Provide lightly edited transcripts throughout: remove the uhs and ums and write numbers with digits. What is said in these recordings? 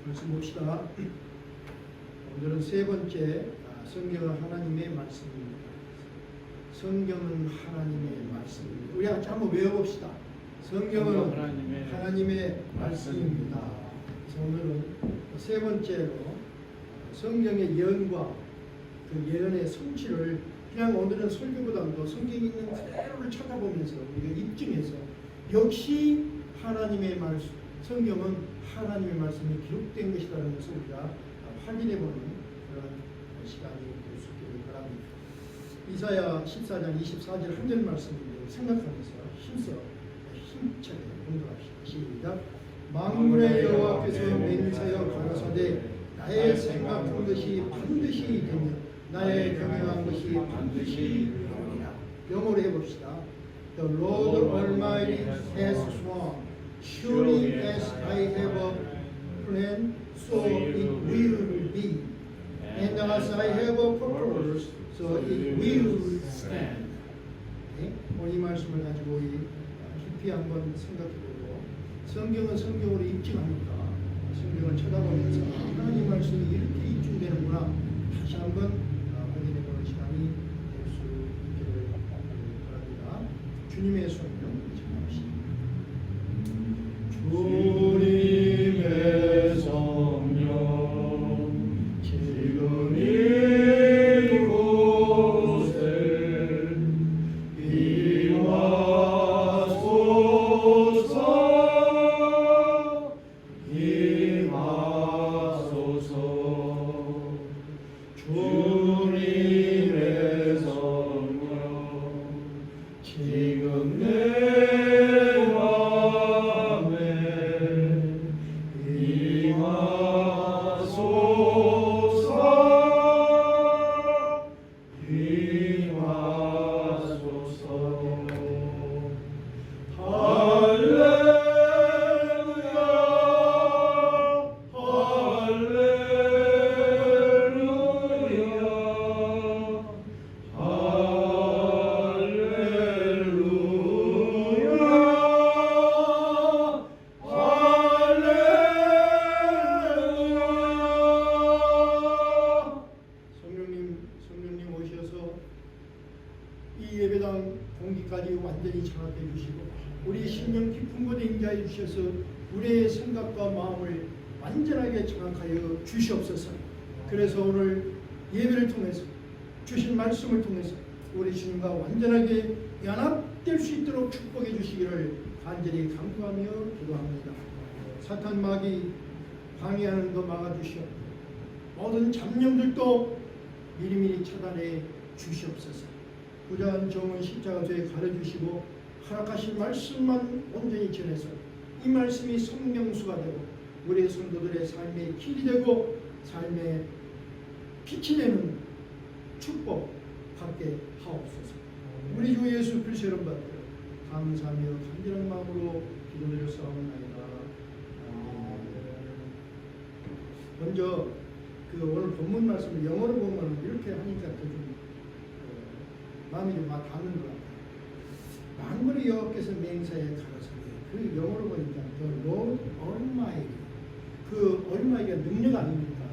말씀 봅시다. 오늘은 세 번째 성경은 하나님의 말씀입니다. 성경은 하나님의 말씀입니다. 우리 같이 한번 외워봅시다. 성경은 하나님의 말씀입니다. 그래서 오늘은 세 번째로 성경의 예언과 그 예언의 성취를 그냥 오늘은 설교보다도 성경에 있는 그대로를 찾아보면서 우리가 입증해서 역시 하나님의 말씀, 성경은 하나님의 말씀이 기록된 것이라는 것을 우리가 확인해보는 그런 시간이 될 수 있기를 바랍니다. 이사야 14장 24절 한 절 말씀인데 생각하면서 힘차게 공부합시다. 시작. 만군의 여호와께서 맹세하여 가라사대 나의 생각한 것이 반드시 되며 나의 경영한 것이 반드시 이루리라. 영어로 해봅시다. The Lord Almighty has sworn, surely as I have a plan, so it will be, and as I have a purpose, so it will stand. 네? 오늘 이 말씀을 가지고 우리 깊이 한번 생각해보고 성경은 성경으로 입증하니까 성경을 쳐다보면서 하나님 말씀이 이렇게 입증되는구나 다시 한번 확인해보는 시간이 될 수 있기를 바랍니다. 주님의 성령 청합시다. 주님의 성령 지금 이곳에 임하소서 임하소서 주님의 성령 지금 내 공기까지 완전히 장악해 주시고 우리 심령 깊은 곳에 임재해 주셔서 우리의 생각과 마음을 완전하게 장악하여 주시옵소서. 그래서 오늘 예배를 통해서 주신 말씀을 통해서 우리 주님과 완전하게 연합될 수 있도록 축복해 주시기를 간절히 간구하며 기도합니다. 사탄 마귀 방해하는 거 막아주시오. 모든 잡념들도 미리미리 차단해 주시옵소서. 부자한 종은 십자가에 가려주시고 허락하신 말씀만 온전히 전해서 이 말씀이 성령수가 되고 우리 성도들의 삶의 길이 되고 삶의 빛이 되는 축복 받게 하옵소서. 우리 주 예수 그리스도의 이름 받들어 감사하며 간절한 마음으로 기도드렸사옵나이다. 먼저 그 오늘 본문 말씀을 영어로 보면 이렇게 하니까 좀 마음이 좀 막 닿는 것 같아요. 만군의 여호와께서 맹세하여 가라사대 그 영어로 보니까 The Lord Almighty 그 Almighty가 능력 아닙니까?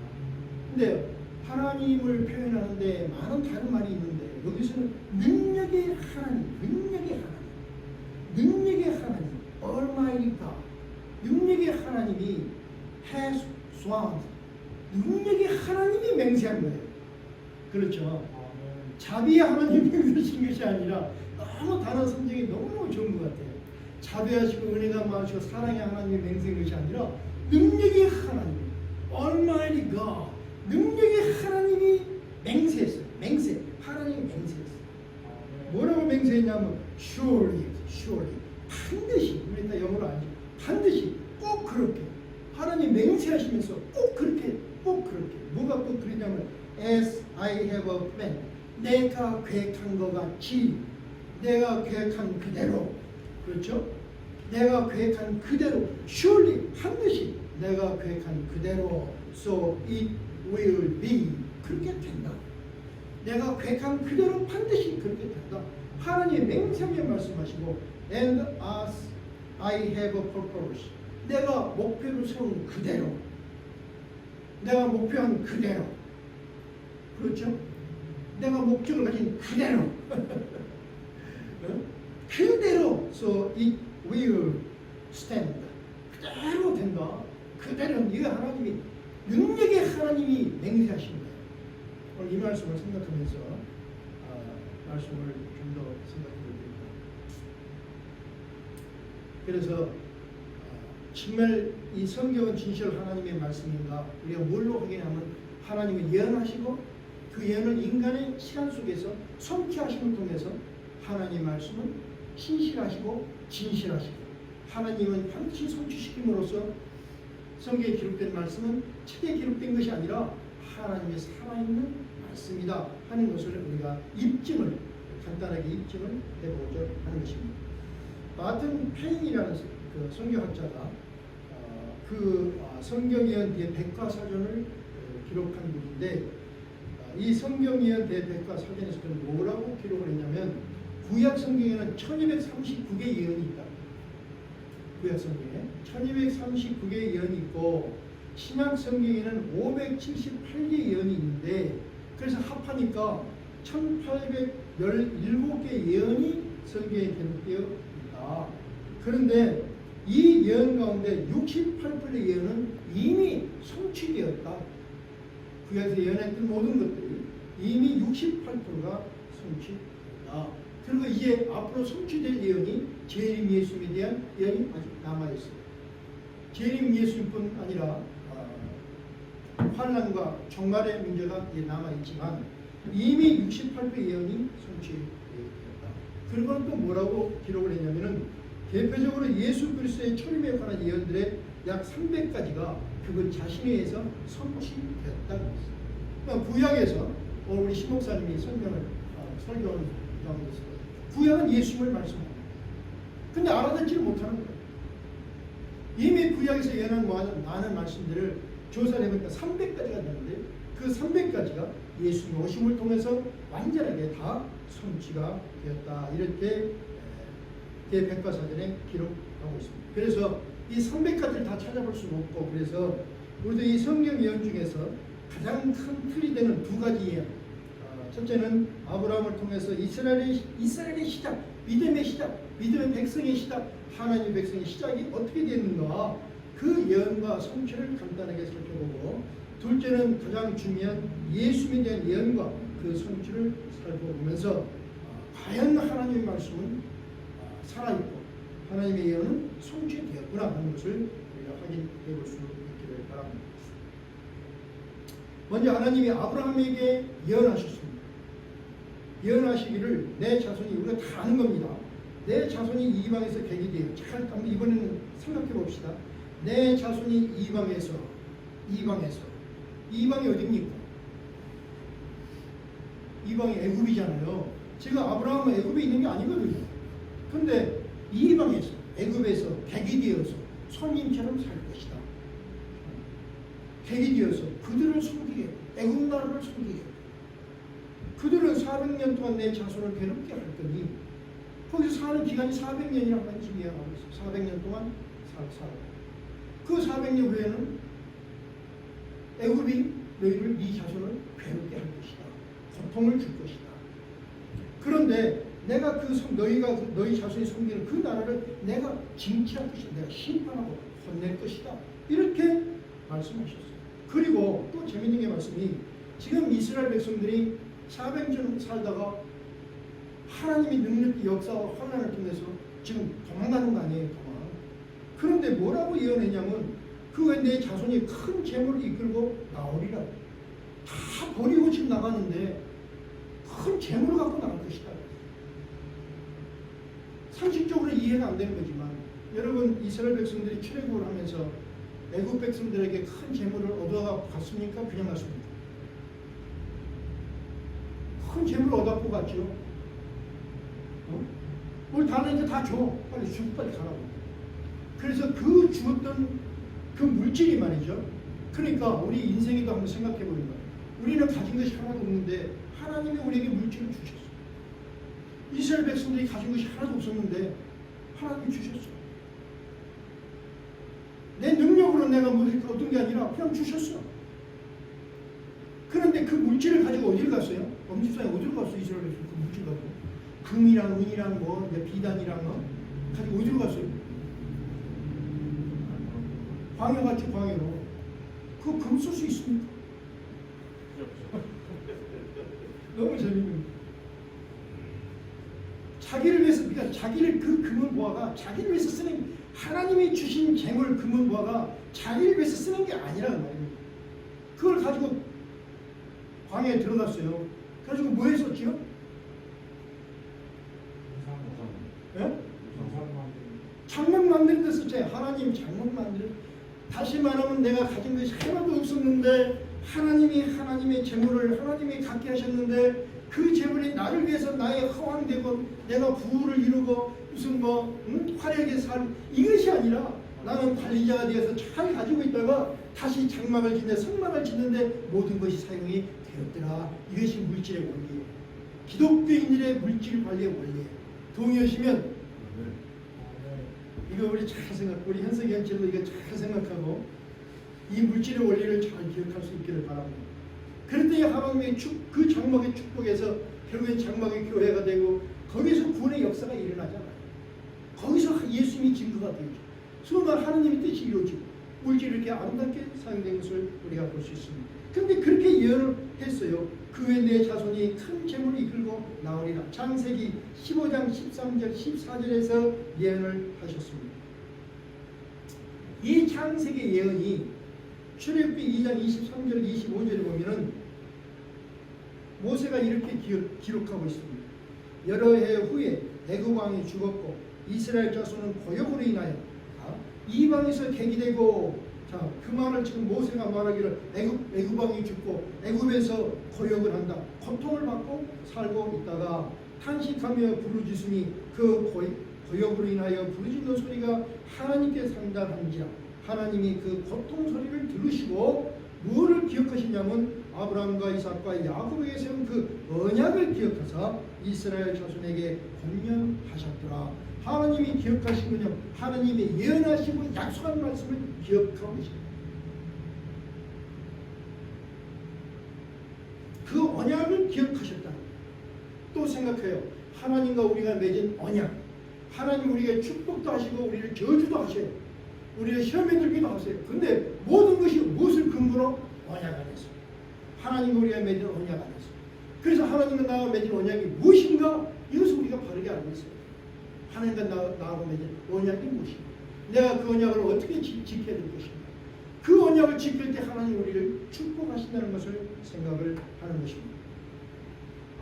근데 하나님을 표현하는데 많은 다른 말이 있는데 여기서는 능력의 하나님 Almighty God 능력의 하나님이 has sworn 능력의 하나님이 맹세한 거예요. 그렇죠? 자비의 하나님이 맹세하신 것이 아니라 너무 단어 성경이 너무너무 좋은 것 같아요. 자비하시고 은혜가 많으시고 사랑의 하나님이 맹세한 것이 아니라 능력의 하나님 Almighty God 능력의 하나님이 맹세했어요. 하나님이 맹세했어요. 뭐라고 맹세했냐면 surely 반드시 우리 다 영어로 알죠. 반드시 꼭 그렇게 하나님 맹세하시면서 꼭 그렇게 뭐가 꼭 그러냐면 as I have a plan 내가 계획한 것 같이 내가 계획한 그대로 그렇죠? 내가 계획한 그대로 surely 반드시 내가 계획한 그대로 so it will be 그렇게 된다. 내가 계획한 그대로 반드시 그렇게 된다. 하나님의 맹세하며 말씀하시고 and as I have a purpose 내가 목표를 세운 그대로 내가 목표한 그대로, 그렇죠? 내가 목적을 가진 그대로 그대로 so it will stand. 그대로 된다. 그대로 네가 하나님이 능력의 하나님이 맹세하신 거예요. 오늘 이 말씀을 생각하면서 말씀을 좀 더 생각해 봅니다. 그래서 정말 이 성경은 진실 하나님의 말씀인가? 우리가 뭘로 확인하면 하나님은 예언하시고 그 예언을 인간의 시간 속에서 성취하심을 통해서 하나님의 말씀은 신실하시고 진실하시고 하나님은 반드시 성취시킴으로써 성경에 기록된 말씀은 책에 기록된 것이 아니라 하나님의 살아있는 말씀이다 하는 것을 우리가 입증을 간단하게 입증을 해보고자 하는 것입니다. 마튼 페인이라는 그 성경학자가 성경예언 대백과사전을 기록한 분인데 이 성경예언 대백과사전에서 그는 뭐라고 기록을 했냐면 구약 성경에는 1239개 예언이 있다. 구약 성경에 1239개 예언이 있고 신약 성경에는 578개 예언이 있는데 그래서 합하니까 1817개 예언이 성경에 기록되어 있다. 그런데 이 예언 가운데 68%의 예언은 이미 성취되었다. 구약에서 예언했던 모든 것들이 이미 68%가 성취되었다. 그리고 이제 앞으로 성취될 예언이 재림 예수님에 대한 예언이 아직 남아있어요. 재림 예수님뿐 아니라 환난과 종말의 문제가 남아있지만 이미 68% 예언이 성취되었다. 그리고는 또 뭐라고 기록을 했냐면은 대표적으로 예수 그리스도의 초림에 관한 예언들의 약 300가지가 그분 자신에 의해서 성취되었다고 했어요. 그러니까 구약에서 우리 신 목사님이 설교하는 가운데서 구약은 예수님을 말씀합니다. 근데 알아듣지를 못하는 거예요. 이미 구약에서 예언한 많은 말씀들을 조사를 해보니까 300가지가 되는데 그 300가지가 예수님 오심을 통해서 완전하게 다 성취가 되었다. 이렇게 대백과사전에 기록하고 있습니다. 그래서 이 300가지를 다 찾아볼 수는 없고 그래서 우리도 이 성경 예언 중에서 가장 큰 틀이 되는 두 가지 예언. 첫째는 아브라함을 통해서 이스라엘의 시작, 믿음의 시작, 믿음의 백성의 시작, 하나님의 백성의 시작이 어떻게 됐는가 그 예언과 성취를 간단하게 살펴보고 둘째는 가장 중요한 예수님에 대한 예언과 그 성취를 살펴보면서 과연 하나님의 말씀은 살아있고 하나님의 예언은 성취되었구나 하는 것을 우리가 확인해 볼 수 있기를 바랍니다. 먼저 하나님이 아브라함에게 예언하셨습니다. 예언하시기를 내 자손이 우리가 다 아는 겁니다. 내 자손이 이방에서 객이 되어 잘 한번 이번에는 생각해 봅시다. 내 자손이 이방이 어디입니까? 이방이 애굽이잖아요. 지금 아브라함은 애굽에 있는 게 아니거든요. 근데 이방에서 애굽에서 객이 되어서 손님처럼 살 것이다. 객이 되어서 그들을 섬기게 애굽 나라를 섬기게 그들은 400년 동안 내 자손을 괴롭게 할 거니 거기서 사는 기간이 400년이라고 하는 지금 이야기하고 있어요. 400년 동안 살고 그 400년 후에는 애굽이 너희를 네 자손을 괴롭게 할 것이다. 고통을 줄 것이다. 그런데 내가 너희 자손이 섬기는 그 나라를 내가 징치할 것이다. 내가 심판하고 혼낼 것이다. 이렇게 말씀하셨어요. 그리고 또 재밌는 게 말씀이 지금 이스라엘 백성들이 400년 살다가 하나님이 능력의 역사와 환난을 통해서 지금 도망가는 거 아니에요. 도망. 그런데 뭐라고 예언했냐면 그 외에 내 자손이 큰 재물을 이끌고 나오리라. 다 버리고 지금 나가는데 큰 재물을 갖고 나갈 것이다. 상식적으로 이해가 안 되는 거지만 여러분 이스라엘 백성들이 출애굽을 하면서 애굽 백성들에게 큰 재물을 얻어가 갔습니까? 그냥 갔습니까? 큰 재물을 얻어갖고 갔죠. 우리 다른데 다 줘. 빨리 주고 빨리 가라고. 그래서 그 주었던 그 물질이 말이죠. 그러니까 우리 인생에도 한번 생각해 보는 거예요. 우리는 가진 것이 하나도 없는데 하나님이 우리에게 물질을 주셨어요. 이스라엘 백성들이 가진 것이 하나도 없었는데 하나님이 주셨어요. 내 능력으로 내가 뭐 얻은 게 아니라 그냥 주셨어. 그런데 그 물질을 가지고 어디를 갔어요? 엄지상에 어디로 갔어? 이스라엘에서 그 물질 가지고 금이랑 은이랑 뭐 비단이랑 가지고 어디로 갔어요? 광야 같이 광야로. 그거 금 쓸 수 있습니까? 너무 재밌는. 자기를 위해서, 그러니까 자기를 그 금을 모아가 자기를 위해서 쓰는, 하나님이 주신 재물 금을 모아가 자기를 위해서 쓰는 게 아니라는 말이에요. 그걸 가지고 광야에 들어갔어요. 가지고 뭐 했었지요? 예? 장막 만드는 데 썼죠. 하나님 장막 만드는. 다시 말하면 내가 가진 것이 하나도 없었는데 하나님의 재물을 하나님이 갖게 하셨는데 그 재물이 나를 위해서 나의 허황되고 내가 부를 이루고 무슨 화려하게 살 이것이 아니라 나는 관리자가 되어서 잘 가지고 있다가 다시 장막을 짓는데 성막을 짓는데 모든 것이 사용이 되었더라. 이것이 물질의 원리예요. 기독교인들의 물질 관리의 원리예요. 동의하시면 이거 우리 잘 생각, 우리 현석이 형제도 이거 잘 생각하고 이 물질의 원리를 잘 기억할 수 있기를 바랍니다. 그랬더니 하나님의 그 장막의 축복에서 결국엔 장막의 교회가 되고 거기서 구원의 역사가 일어나잖아요. 거기서 예수님이 증거가 되죠. 정말 하나님의 뜻이 이루어지고 물질이 이렇게 아름답게 사용된 것을 우리가 볼 수 있습니다. 그런데 그렇게 예언을 했어요. 그 후에 내 자손이 큰 재물을 이끌고 나오리라. 창세기 15장 13절 14절에서 예언을 하셨습니다. 이 창세기 예언이 출애굽기 2장 23절 25절에 보면은 모세가 이렇게 기록하고 있습니다. 여러 해 후에 애굽 왕이 죽었고 이스라엘 자손은 고역으로 인하여 이방에서 객이되고, 자, 그 말을 지금 모세가 말하기를 애굽 왕이 죽고 애굽에서 고역을 한다. 고통을 받고 살고 있다가 탄식하며 부르짖으니 그 고역으로 인하여 부르짖는 소리가 하나님께 상달한지라. 하나님이 그 고통 소리를 들으시고 무엇을 기억하시냐면 아브라함과 이삭과 야곱에게 세운 그 언약을 기억하사 이스라엘 자손에게 권면하셨더라. 하나님이 기억하시군요. 하나님이 예언하시고 약속한 말씀을 기억하고 계십니다. 그 언약을 기억하셨다. 또 생각해요. 하나님과 우리가 맺은 언약. 하나님 우리에게 축복도 하시고 우리를 저주도 하셔요. 우리를 시험에 들기도 하세요. 근데 모든 것이 무엇을 근거로? 언약 안에서. 하나님과 우리가 맺은 언약 안에서. 그래서 하나님과 나와 맺은 언약이 무엇인가? 이것을 우리가 바르게 알고 있어요. 하나님과 나하고 맺은 언약이 무엇인가? 내가 그 언약을 어떻게 지켜야 될 것인가? 그 언약을 지킬 때 하나님 우리를 축복하신다는 것을 생각을 하는 것입니다.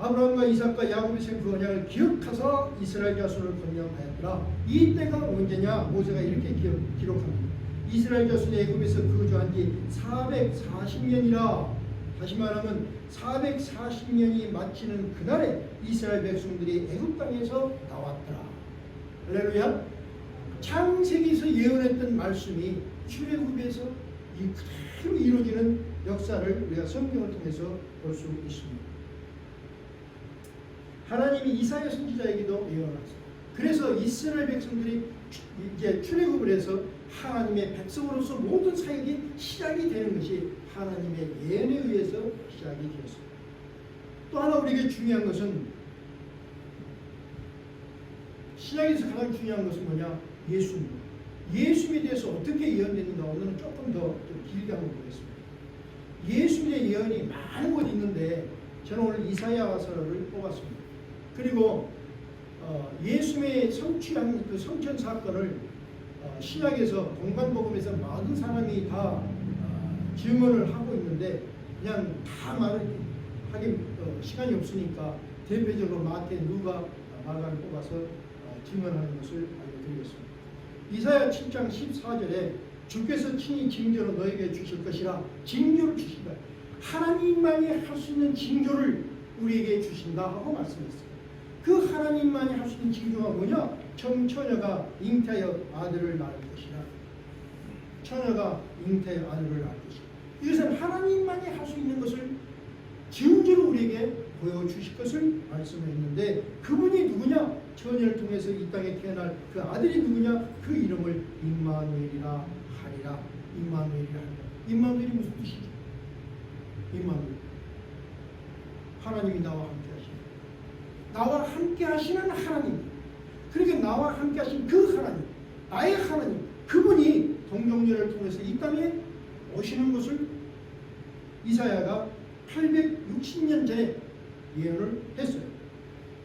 아브라함과 이삭과 야곱이 세운 그 언약을 기억하사 이스라엘 자손을 권면하였더라. 이때가 언제냐? 모세가 이렇게 기록합니다. 이스라엘 자손이 애굽에서 거주한 지 440년이라. 다시 말하면 440년이 마치는 그날에 이스라엘 백성들이 애굽 땅에서 나왔더라. 할렐루야. 창세기에서 예언했던 말씀이 출애굽에서 그대로 이루어지는 역사를 우리가 성경을 통해서 볼 수 있습니다. 하나님이 이사야 선지자에게도 예언하셨어요. 그래서 이스라엘 백성들이 이제 출애굽을 해서 하나님의 백성으로서 모든 사역이 시작이 되는 것이 하나님의 예언에 의해서 시작이 되었습니다. 또 하나 우리에게 중요한 것은, 시작에서 가장 중요한 것은 뭐냐? 예수입니다. 예수님에 대해서 어떻게 예언됐는가 오늘은 조금 더 좀 길게 한번 보겠습니다. 예수님의 예언이 많은 곳 있는데 저는 오늘 이사야서를 뽑았습니다. 그리고 예수님의 성취한 그 성천 사건을 신약에서 동반복음에서 많은 사람이 다 증언을 하고 있는데 그냥 다 하긴 시간이 없으니까 대표적으로 마태, 누가, 마가를 뽑아서 증언하는 것을 알려드리겠습니다. 이사야 7장 14절에 주께서 친히 징조로 너에게 주실 것이라. 징조를 주신다. 하나님만이 할 수 있는 징조를 우리에게 주신다 하고 말씀했어요. 그 하나님만이 할 수 있는 징조가 뭐냐? 처녀가 잉태하여 아들을 낳을 것이라. 처녀가 잉태하여 아들을 낳을 것이라. 이것은 하나님만이 할 수 있는 것을 징조로 우리에게 보여주실 것을 말씀했는데, 그분이 누구냐? 처녀를 통해서 이 땅에 태어날 그 아들이 누구냐? 그 이름을 임마누엘이라 하리라. 임마누엘이라 하리라. 임마누엘이 무슨 뜻이죠? 임마누엘. 하나님이 나와 함께 하시는, 나와 함께 하시는 하나님, 그러니까 나와 함께 하신 그 하나님, 나의 하나님, 그분이 동정녀를 통해서 이 땅에 오시는 것을 이사야가 860년 전에 예언을 했어요.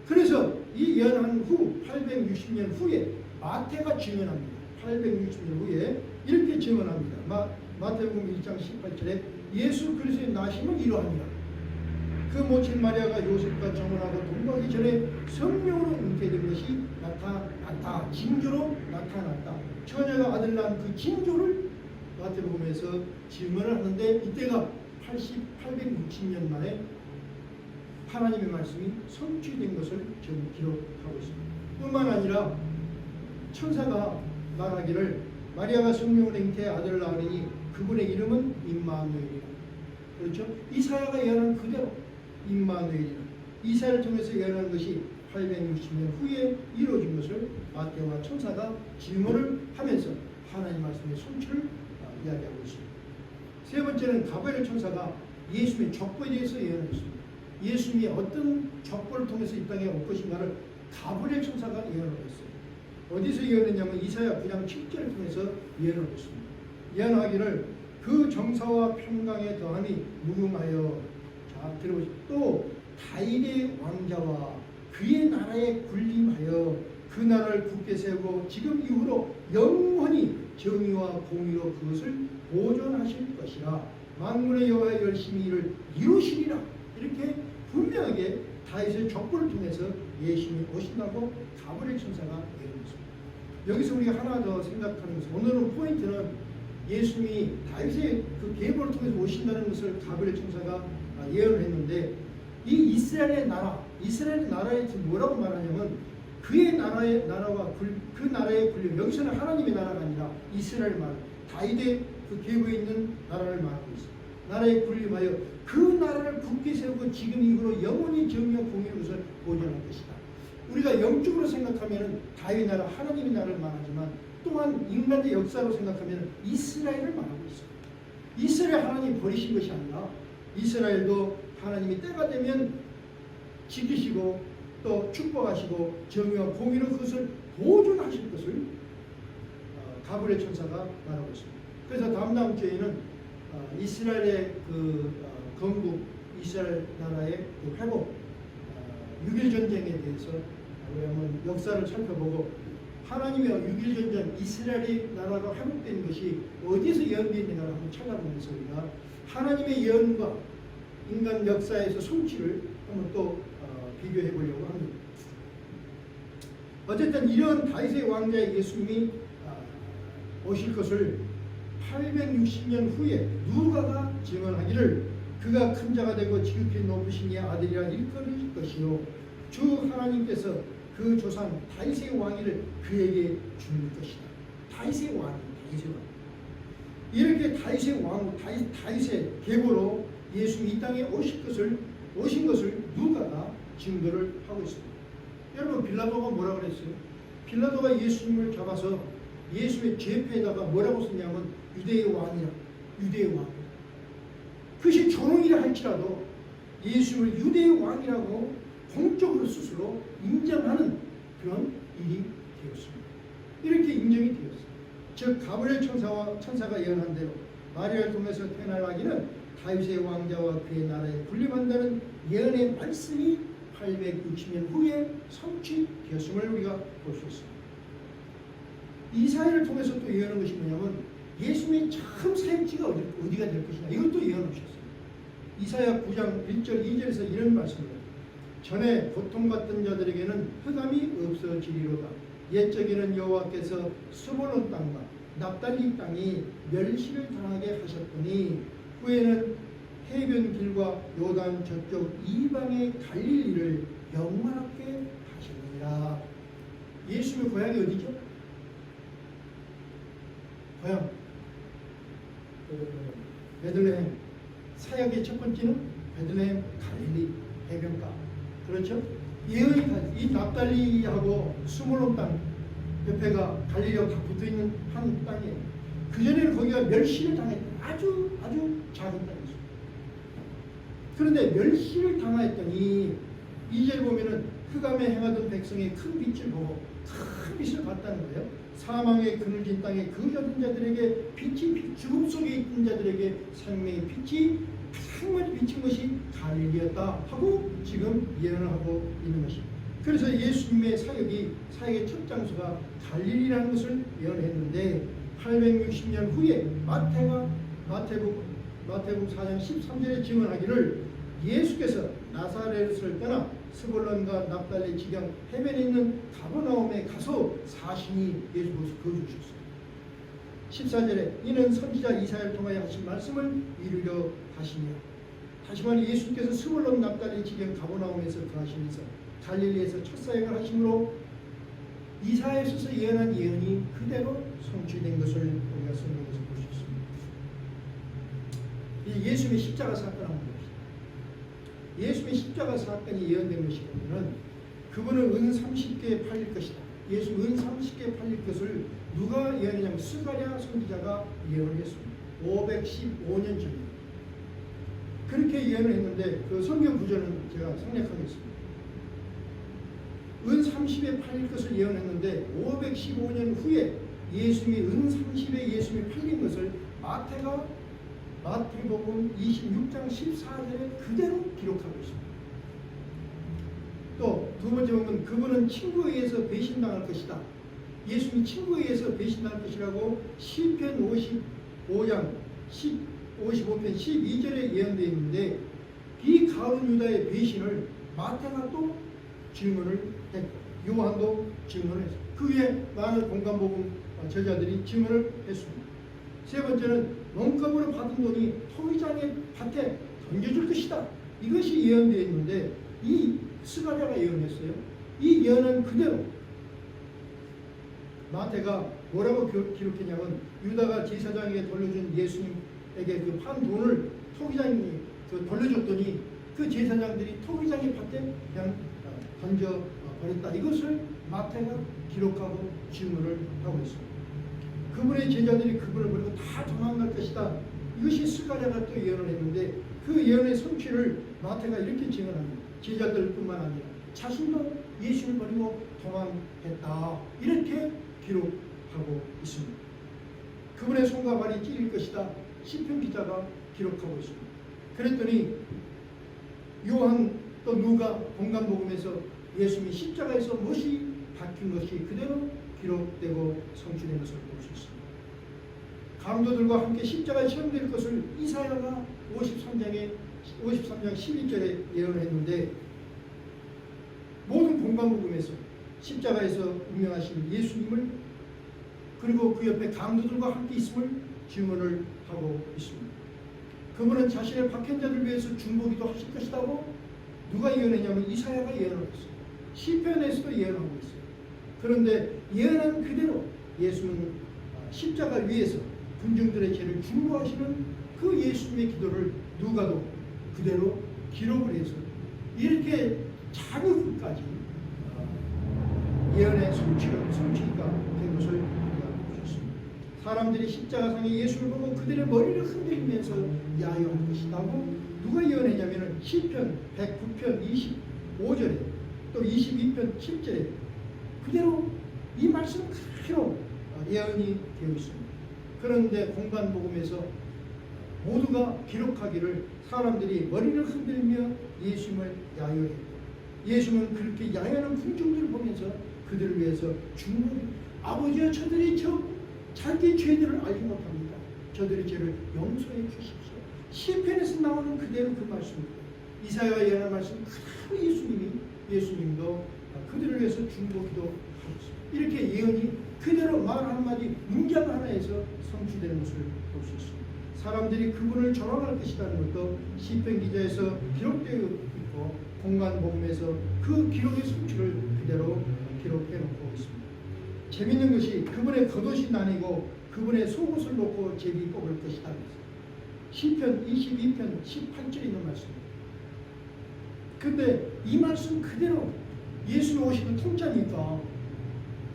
그래서 이 예언한 후 860년 후에 마태가 증언합니다. 860년 후에 이렇게 증언합니다. 마태복음 1장 18절에 예수 그리스도의 나심은 이러하니라. 그 모친 마리아가 요셉과 정혼하고 동거하기 전에 성령으로 잉태된 것이 나타났다. 징조로 나타났다. 처녀가 아들 낳은 그 징조를 마태복음에서 증언을 하는데 이때가 860년 만에 하나님의 말씀이 성취된 것을 지금 기록하고 있습니다. 뿐만 아니라 천사가 말하기를 마리아가 성령으로 잉태해 아들을 낳으니 그분의 이름은 임마누엘이라. 그렇죠? 이사야가 예언한 그대로 임마누엘이라. 이사야를 통해서 예언한 것이 860년 후에 이루어진 것을 마태와 천사가 증언을 하면서 하나님 말씀의 성취를 이야기하고 있습니다. 세 번째는 가브리엘 천사가 예수님의 족보에 대해서 예언했습니다. 예수님이 어떤 족보를 통해서 이 땅에 올 것인가를 가브리엘 천사가 예언을 했어요. 어디서 예언했냐면 이사야 9장 7절을 통해서 예언을 했습니다. 예언하기를 그 정사와 평강에 더함이 무궁하여, 자 들어보시죠. 또 다윗의 왕자와 그의 나라에 군림하여 그 나라를 굳게 세우고 지금 이후로 영원히 정의와 공의로 그것을 보존하실 것이라. 만군의 여호와의 열심히 이를 이루시리라. 이렇게 분명하게 다윗의 족보를 통해서 예수님이 오신다고 가브리엘 천사가 예언했습니다. 여기서 우리가 하나 더 생각하는 것은, 오늘은 포인트는 예수님이 다윗의 그 계보를 통해서 오신다는 것을 가브리엘 천사가 예언을 했는데, 이 이스라엘의 나라에 지금 뭐라고 말하냐면 그의 나라와 그 나라의 군림, 여기서는 하나님의 나라가 아니라 이스라엘 말, 다윗의 그 계보에 있는 나라를 말하고 있습니다. 나라에 군림하여 그 나라를 굳게 세우고 지금 이후로 영원히 정의와 공의로 것을 보존할 것이다. 우리가 영적으로 생각하면 다윗 나라, 하나님의 나라를 말하지만 또한 인간의 역사로 생각하면 이스라엘을 말하고 있습니다. 이스라엘 하나님 버리신 것이 아니라 이스라엘도 하나님이 때가 되면 지키시고 또 축복하시고 정의와 공의로 그것을 보존하실 것을 가브리엘 천사가 말하고 있습니다. 그래서 다음 주에는 이스라엘의 그 건국, 이스라엘 나라의 그 회복, 6.1 전쟁에 대해서 우리 한번 역사를 살펴보고, 하나님의 6.1 전쟁, 이스라엘의 나라가 회복된 것이 어디서 예언되어 있는가를 한번 찾아보면서 우리가 하나님의 예언과 인간 역사에서 성취를 한번 또 비교해 보려고 합니다. 어쨌든 이런 다윗의 왕자의 예수님이 오실 것을 860년 후에 누가가 증언하기를 그가 큰 자가 되고 지극히 높으신 이의 아들이라 일컬을 것이요 주 하나님께서 그 조상 다윗의 왕위를 그에게 줄 것이다. 다윗의 왕. 이렇게 다윗의 계보로 예수님이 이 땅에 오신 것을 누가가 증거를 하고 있습니다. 여러분, 빌라도가 뭐라고 그랬어요? 빌라도가 예수님을 잡아서 예수의 죄표에다가 뭐라고 썼냐면 유대의 왕이라. 유대의 왕. 그것이 조롱이라 할지라도 예수를 유대의 왕이라고 공적으로 스스로 인정하는 그런 일이 되었습니다. 이렇게 인정이 되었습니다. 즉 가브리엘 천사가 예언한 대로 마리아를 통해서 태어날 아기는 다윗의 왕자와 그의 나라에 군림한다는 예언의 말씀이 860년 후에 성취되었음을 우리가 볼 수 있습니다. 이사야를 통해서 또 예언한 것이 뭐냐면 예수님의 참 사역지가 어디가 될 것이냐, 이것도 예언하셨어요. 이사야 9장 1절 2절에서 이런 말씀을 해요. 전에 고통받던 자들에게는 흑암이 없어지리로다. 옛적에는 여호와께서 스불론 땅과 납달리 땅이 멸시를 당하게 하셨더니 후에는 해변 길과 요단 저쪽 이방의 갈릴리를 영원하게 하시느니라. 예수님의 고향이 어디죠? 고향 베들레헴. 사역의 첫 번째는 베들레헴, 갈릴리, 해변가. 그렇죠? 이 납달리하고 스불론 땅 옆에가 갈릴리하고 다 붙어있는 한 땅이에요. 그전에는 거기가 멸시를 당했던 아주 작은 땅이죠. 그런데 멸시를 당하였더니 2절 보면은 흑암에 행하던 백성의 큰 빛을 보고 큰 빛을 봤다는 거예요. 사망의 그늘진 땅에 거주하던 자들에게 빛이 죽음 속에 있던 자들에게 생명의 빛이 정말 비친 것이 갈릴리였다 하고 지금 예언을 하고 있는 것입니다. 그래서 예수님의 사역의 첫 장소가 갈릴리라는 것을 예언했는데 860년 후에 마태복음 4장 13절에 증언하기를 예수께서 나사렛을 떠나 스불론과 납달리 지경 해변에 있는 가버나움에 가서 사신이 예수께서 거주하셨어요. 14절에 이는 선지자 이사야를 통하여 하신 말씀을 이루려 하시며, 다시 말해 예수께서 스불론 납달리 지경 가버나움에서 거하시면서 갈릴리에서 첫 사역을 하심으로 이사야에서 예언한 예언이 그대로 성취된 것을 우리가 성경에서 볼 수 있습니다. 이 예수님의 십자가 사건을 한번 봅시다. 예수님의 십자가 사건이 예언된 것이 보면은 그분은 은 30개 팔릴 것이다. 예수 은 30개 팔릴 것을 누가 예언했냐면 스가랴 선지자가 예언을 했습니다. 515년 전입니다. 그렇게 예언을 했는데 그 성경 구절은 제가 생략하겠습니다. 은 30에 팔릴 것을 예언했는데 515년 후에 예수님이 은 30에 예수님이 팔린 것을 마태복음 26장 14절에 그대로 기록하고 있습니다. 또 두 번째 보면 그분은 친구에 의해서 배신당할 것이다. 예수님이 친구에 의해서 배신당할 것이라고 시편 55편 12절에 예언되어 있는데 이 가룟 유다의 배신을 마태가 또 증언을 했고 요한도 증언을 했습니다. 그 위에 많은 공간복음 저자들이 증언을 했습니다. 세 번째는 몸값으로 받은 돈이 토기장의 밭에 던져줄 것이다. 이것이 예언되어 있는데 이 스가랴가 예언했어요. 이 예언은 그대로 마태가 뭐라고 기록했냐면 유다가 제사장에게 돌려준 예수님에게 그 판 돈을 토기장이 돌려줬더니 그 제사장들이 토기장의 밭에 그냥 던져 버렸다. 이것을 마태가 기록하고 증언을 하고 있습니다. 그분의 제자들이 그분을 버리고 다 도망갈 것이다. 이것이 스가랴가 또 예언을 했는데 그 예언의 성취를 마태가 이렇게 증언합니다. 제자들뿐만 아니라 자신도 예수를 버리고 도망했다. 이렇게 기록하고 있습니다. 그분의 손과 발이 찢길 것이다. 시편 기자가 기록하고 있습니다. 그랬더니 요한 또 누가 공간복음에서 예수님이 십자가에서 못이 박힌 것이 그대로 기록되고 성취된 것을 볼 수 있습니다. 강도들과 함께 십자가에 체험될 것을 이사야가 53장 12절에 예언했는데 모든 공간복음에서 십자가에서 운명하신 예수님을 그리고 그 옆에 강도들과 함께 있음을 증언을 하고 있습니다. 그분은 자신의 박힌 자를 위해서 중보기도 하실 것이라고 누가 예언했냐면 이사야가 예언하고 있어요. 시편에서도 예언하고 있어요. 그런데 예언한 그대로 예수는 십자가 위에서 군중들의 죄를 중보하시는 그 예수님의 기도를 누가도 그대로 기록을 해서 이렇게 자기까지 예언의 성취가 된 것을 우리가 보셨습니다. 사람들이 십자가상에 예수를 보고 그들의 머리를 흔들면서 야유할 것이라고 누가 예언했냐면 시편 109편 25절에 또 22편 7절에 그대로 이 말씀 그대로 예언이 되어 있습니다. 그런데 공간복음에서 모두가 기록하기를 사람들이 머리를 흔들며 예수님을 야유했고 예수님은 그렇게 야유하는 군중들을 보면서 그들을 위해서 중보를 아버지여 저들이 자기 죄들을 알지 못합니다. 저들의 죄를 용서해 주십시오. 시편에서 나오는 그대로 그 말씀입니다. 이사야가 예언한 말씀 그대로 예수님도 그들을 위해서 중보기도 하셨습니다. 이렇게 예언이 그대로 말 한마디 문장 하나에서 성취되는 것을 볼 수 있습니다. 사람들이 그분을 전환할 것이라는 것도 시편 기자에서 기록되어 있고 공간복음에서 그 기록의 성취를 그대로 기록해 놓고 있습니다. 재밌는 것이 그분의 겉옷이 나뉘고 그분의 속옷을 놓고 제비 뽑을 것이다. 시편 22편 18절에 있는 말씀입니다. 근데 이 말씀 그대로 예수님 오시는 통짜니까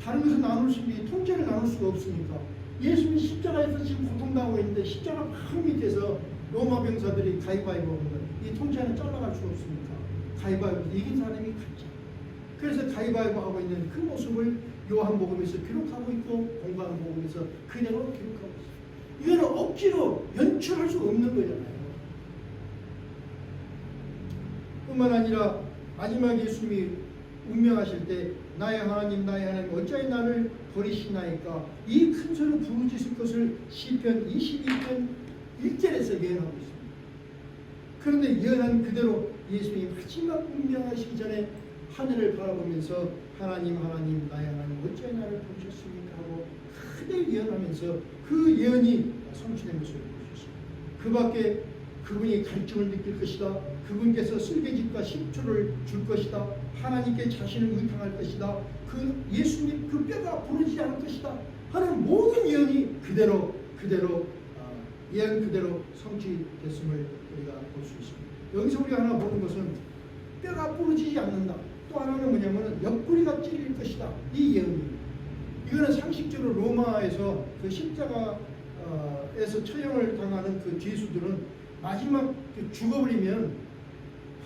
다른 것을 나눌 수 있는 통째를 나눌 수가 없으니까 예수님이 십자가에서 지금 고통당하고 있는데 십자가 바로 밑에서 로마 병사들이 가위바위보 하는 거예요. 이 통째는 잘라갈 수 없으니까 가위바위보 이긴 사람이 갔죠. 그래서 가위바위보 하고 있는 그 모습을 요한복음에서 기록하고 있고 공관복음에서 그대로 기록하고 있어요. 이거는 억지로 연출할 수 없는 거잖아요. 뿐만 아니라 마지막 예수님이 운명하실 때 나의 하나님 나의 하나님 어찌하여 나를 버리시나이까 이 큰 소리로 부르짖을 것을 시편 22편 1절에서 예언하고 있습니다. 그런데 예언한 그대로 예수님이 마지막 운명하시기 전에 하늘을 바라보면서 하나님 하나님 나의 하나님 어찌하여 나를 버리셨습니까 하고 크게 예언하면서 그 예언이 성취된 것을 보여주셨습니다. 그 밖에 그분이 갈증을 느낄 것이다. 그분께서 쓸개짓과 식초를 줄 것이다. 하나님께 자신을 의탁할 것이다. 그 예수님 그 뼈가 부러지지 않을 것이다. 하는 모든 예언이 그대로 예언 그대로 성취됐음을 우리가 볼 수 있습니다. 여기서 우리가 하나 보는 것은 뼈가 부러지지 않는다. 또 하나는 뭐냐면 옆구리가 찔릴 것이다. 이 예언입니다. 이거는 상식적으로 로마에서 그 십자가에서 처형을 당하는 그 죄수들은 마지막 죽어버리면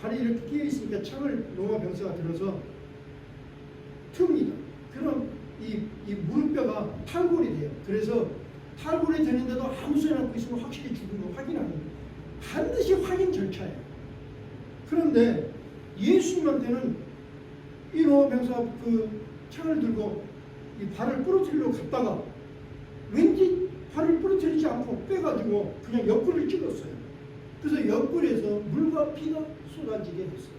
팔이 이렇게 끼어 있으니까 창을 로마 병사가 들어서 틉니다. 그럼 이 무릎뼈가 탈골이 돼요. 그래서 탈골이 되는데도 아무 소리 않고 있으면 확실히 죽은 거 확인하는 거예요. 반드시 확인 절차예요. 그런데 예수님한테는 이 로마 병사가 그 창을 들고 이 발을 부러뜨리러 갔다가 왠지 발을 부러뜨리지 않고 빼가지고 그냥 옆구리를 찔렀어요. 그래서 옆구리에서 물과 피가 쏟아지게 됐어요.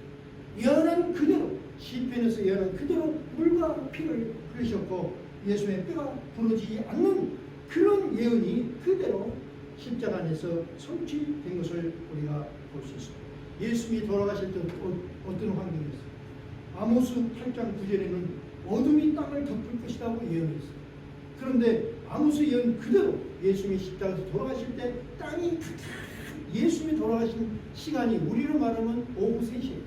예언한 그대로 시편에서 예언한 그대로 물과 피를 흘리셨고 예수의 뼈가 부러지지 않는 그런 예언이 그대로 십자가 안에서 성취된 것을 우리가 볼 수 있습니다. 예수님이 돌아가실 때 어떤 환경이었어요? 아모스 8장 9절에는 어둠이 땅을 덮을 것이라고 예언했어요. 그런데 아모스 예언 그대로 예수님이 십자가에서 돌아가실 때 땅이 예수님이 돌아가신 시간이 우리로 말하면 오후 3시예요.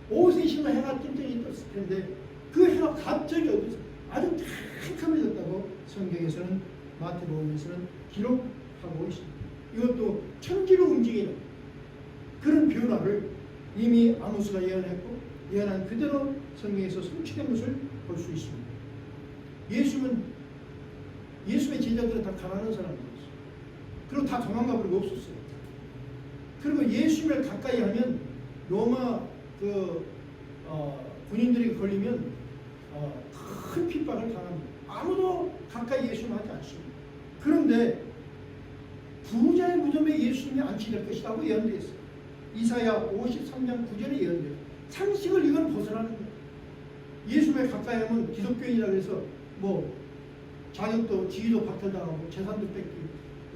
오후 3시면 해가 쨍쨍이 떴을 텐데 그 해가 갑자기 어디서 아주 캄캄해졌다고 성경에서는 마태복음에서는 기록하고 있습니다. 이것도 천지로 움직이는 그런 변화를 이미 아모스가 예언했고 예언한 그대로 성경에서 성취된 것을 볼 수 있습니다. 예수의 제자들은 다 가난한 사람들이었어요. 그리고 다 도망가 버리고 없었어요. 그리고 예수님을 가까이 하면 로마 군인들이 걸리면 큰 핍박을 당합니다. 아무도 가까이 예수님 하지 않습니다. 그런데 부자의 무덤에 예수님이 안치될 것이라고 예언되어 있어요. 이사야 53장 9절에 예언돼요. 상식을 이건 벗어나는 거예요. 예수님을 가까이 하면 기독교인이라고 해서 뭐 자격도 지위도 박탈당하고 재산도 뺏기고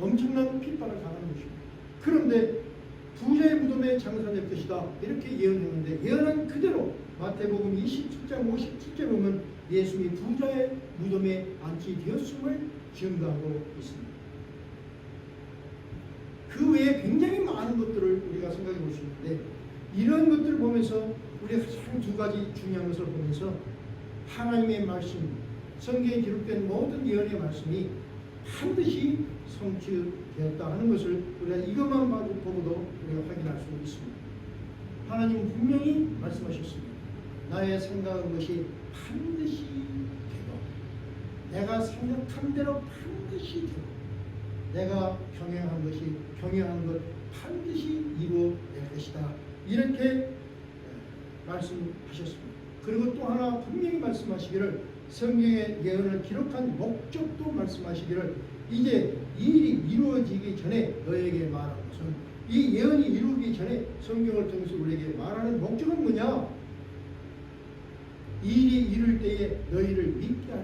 엄청난 핍박을 당하는 것입니다. 그런데 부자의 무덤에 장사될 것이다 이렇게 예언했는데 예언한 그대로 마태복음 27장 57절에 보면 예수님이 부자의 무덤에 안치되었음을 증거하고 있습니다. 그 외에 굉장히 많은 것들을 우리가 생각해 볼 수 있는데 이런 것들을 보면서 우리가 참 두 가지 중요한 것을 보면서 하나님의 말씀, 성경에 기록된 모든 예언의 말씀이 반드시 성취되었다 하는 것을 우리가 이것만 보고도 우리가 확인할 수 있습니다. 하나님은 분명히 말씀하셨습니다. 나의 생각한 것이 반드시 되고 내가 생각한 대로 반드시 되고 내가 경영한 것이 경영한 것 반드시 이루어낼 것이다. 이렇게 말씀하셨습니다. 그리고 또 하나 분명히 말씀하시기를 성경의 예언을 기록한 목적도 말씀하시기를 이제 이 일이 이루어지기 전에 너에게 말한 것은 이 예언이 이루어지기 전에 성경을 통해서 우리에게 말하는 목적은 뭐냐? 이 일이 이룰 때에 너희를 믿게 하려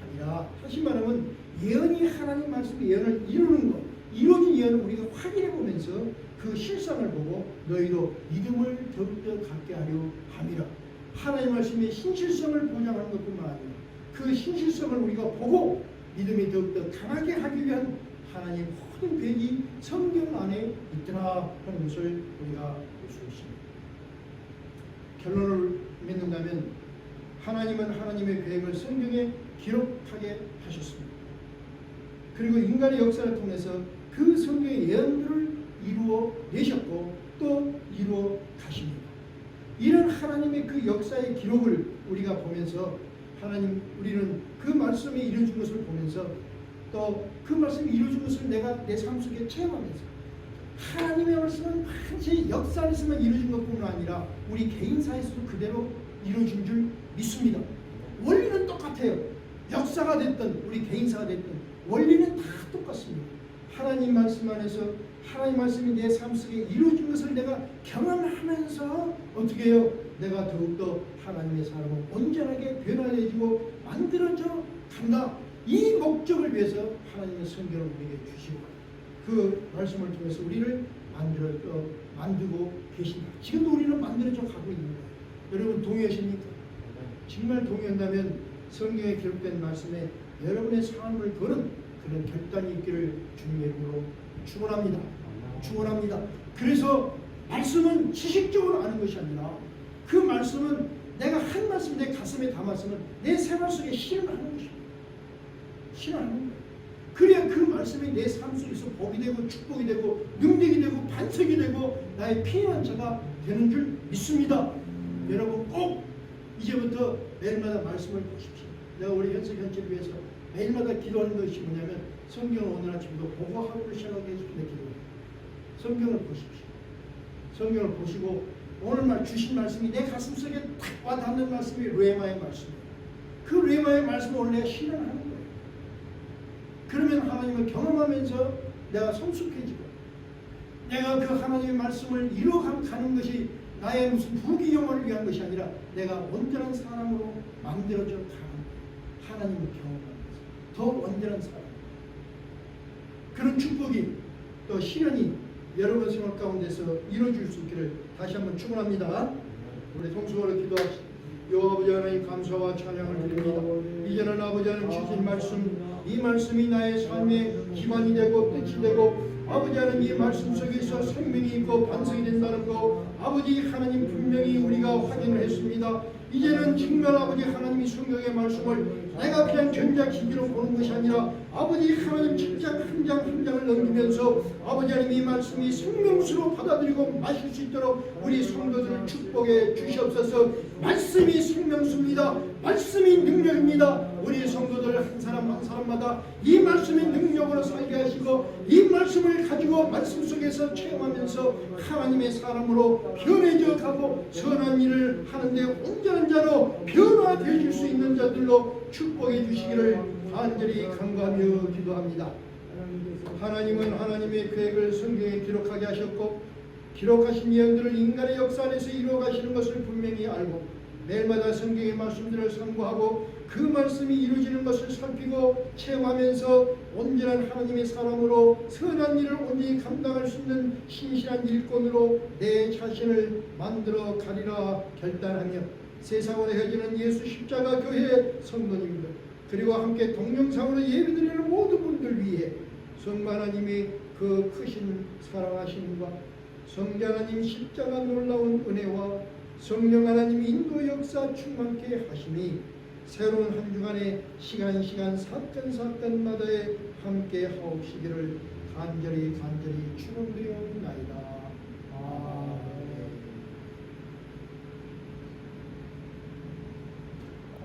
하리라. 다시 말하면 예언이 하나님 말씀의 예언을 이루는 것, 이루어진 예언을 우리가 확인해 보면서 그 실상을 보고 너희도 믿음을 더욱더 갖게 하려 함이라. 하나님 말씀의 신실성을 보장하는 것뿐만 아니라 그 신실성을 우리가 보고 믿음이 더욱더 강하게 하기 위한 하나님의 모든 계획이 성경 안에 있더라 하는 것을 우리가 볼 수 있습니다. 결론을 맺는다면 하나님은 하나님의 계획을 성경에 기록하게 하셨습니다. 그리고 인간의 역사를 통해서 그 성경의 예언들을 이루어 하나님의 그 역사의 기록을 우리가 보면서 우리는 그 말씀이 이루어진 것을 보면서 또 그 말씀이 이루어진 것을 내가 내 삶 속에 체험하면서 하나님의 말씀은 반드시 역사 안에서만 이루어진 것뿐만 아니라 우리 개인사에서도 그대로 이루어진 줄 믿습니다. 원리는 똑같아요. 역사가 됐든 우리 개인사가 됐든 원리는 다 똑같습니다. 하나님 말씀 안에서 하나님 말씀이 내 삶 속에 이루어진 것을 내가 경험하면서 어떻게 해요? 내가 더욱더 하나님의 사람을 온전하게 변화되고 만들어져 간다. 이 목적을 위해서 하나님의 성경을 우리에게 주시고 그 말씀을 통해서 우리를 만들고 계신다. 지금도 우리는 만들어져 가고 있는 거예요. 여러분 동의하십니까? 정말 동의한다면 성경에 기록된 말씀에 여러분의 삶을 거는 그런 결단이 있기를 주님의 이름으로 축원합니다. 축원합니다. 그래서 말씀은 지식적으로 아는 것이 아니라 그 말씀은 내가 한 말씀 내 가슴에 담았으면 내 생활 속에 실현하는 것입니다. 실현하는 거예요. 그래야 그 말씀이 내 삶 속에서 복이 되고 축복이 되고 능력이 되고 반석이 되고 나의 필요한 자가 되는 줄 믿습니다. 여러분 꼭 이제부터 매일마다 말씀을 보십시오. 내가 우리 현석현체를 위해서 매일마다 기도하는 것이 뭐냐면 성경을 오늘 아침도 보고 하루를 시작하게 해주시는 기도예요. 성경을 보십시오. 성경을 보시고 오늘 주신 말씀이 내 가슴 속에 탁 와닿는 말씀이 레마의 말씀이에요. 그 레마의 말씀을 오늘 내가 실현하는 거예요. 그러면 하나님을 경험하면서 내가 성숙해지고 내가 그 하나님의 말씀을 이루어가는 것이 나의 무슨 부귀영화를 위한 것이 아니라 내가 온전한 사람으로 만들어져 가는 하나님을 경험하면서 더 온전한 사람 그런 축복이 또 실현이 여러분 생활 가운데서 이루어질 수 있기를 다시 한번 축원합니다. 우리 동서로 기도합시다. 아버지 하나님 감사와 찬양을 드립니다. 이제는 아버지 하나님 주신 말씀 이 말씀이 나의 삶의 기반이 되고 뜻이 되고 아버지 하나님 이 말씀 속에서 생명이 있고 반성이 된다는 거 아버지 하나님 분명히 우리가 확인을 했습니다. 이제는 정말 아버지 하나님이 성경의 말씀을 내가 그냥 전자기기로 보는 것이 아니라 아버지 하나님 책장 한 장 한 장을 넘기면서 아버지 하나님 이 말씀이 생명수로 받아들이고 마실 수 있도록 우리 성도들을 축복해 주시옵소서. 말씀이 생명수입니다. 말씀이 능력입니다. 우리 성도들 한 사람 한 사람마다 이 말씀의 능력으로 살게 하시고 이 말씀을 가지고 말씀 속에서 체험하면서 하나님의 사람으로 변해져 가고 선한 일을 하는데 온전한 자로 변화되실 수 있는 자들로 축복해 주시기를 간절히 간구하며 기도합니다. 하나님은 하나님의 계획을 성경에 기록하게 하셨고 기록하신 예언들을 인간의 역사 안에서 이루어 가시는 것을 분명히 알고 매일마다 성경의 말씀들을 상고하고 그 말씀이 이루어지는 것을 살피고 체험하면서 온전한 하나님의 사람으로 선한 일을 온전히 감당할 수 있는 신실한 일꾼으로 내 자신을 만들어 가리라 결단하며 세상으로 헤어지는 예수 십자가 교회 성도님들 그리고 함께 동영상으로 예배드리는 모든 분들 위해 성부 하나님의 그 크신 사랑하심과 성자 하나님 십자가 놀라운 은혜와 성령 하나님 인도 역사 충만케 하심이 새로운 한 주간의 시간 사건마다에 함께 하옵시기를 간절히 축원드리옵나이다.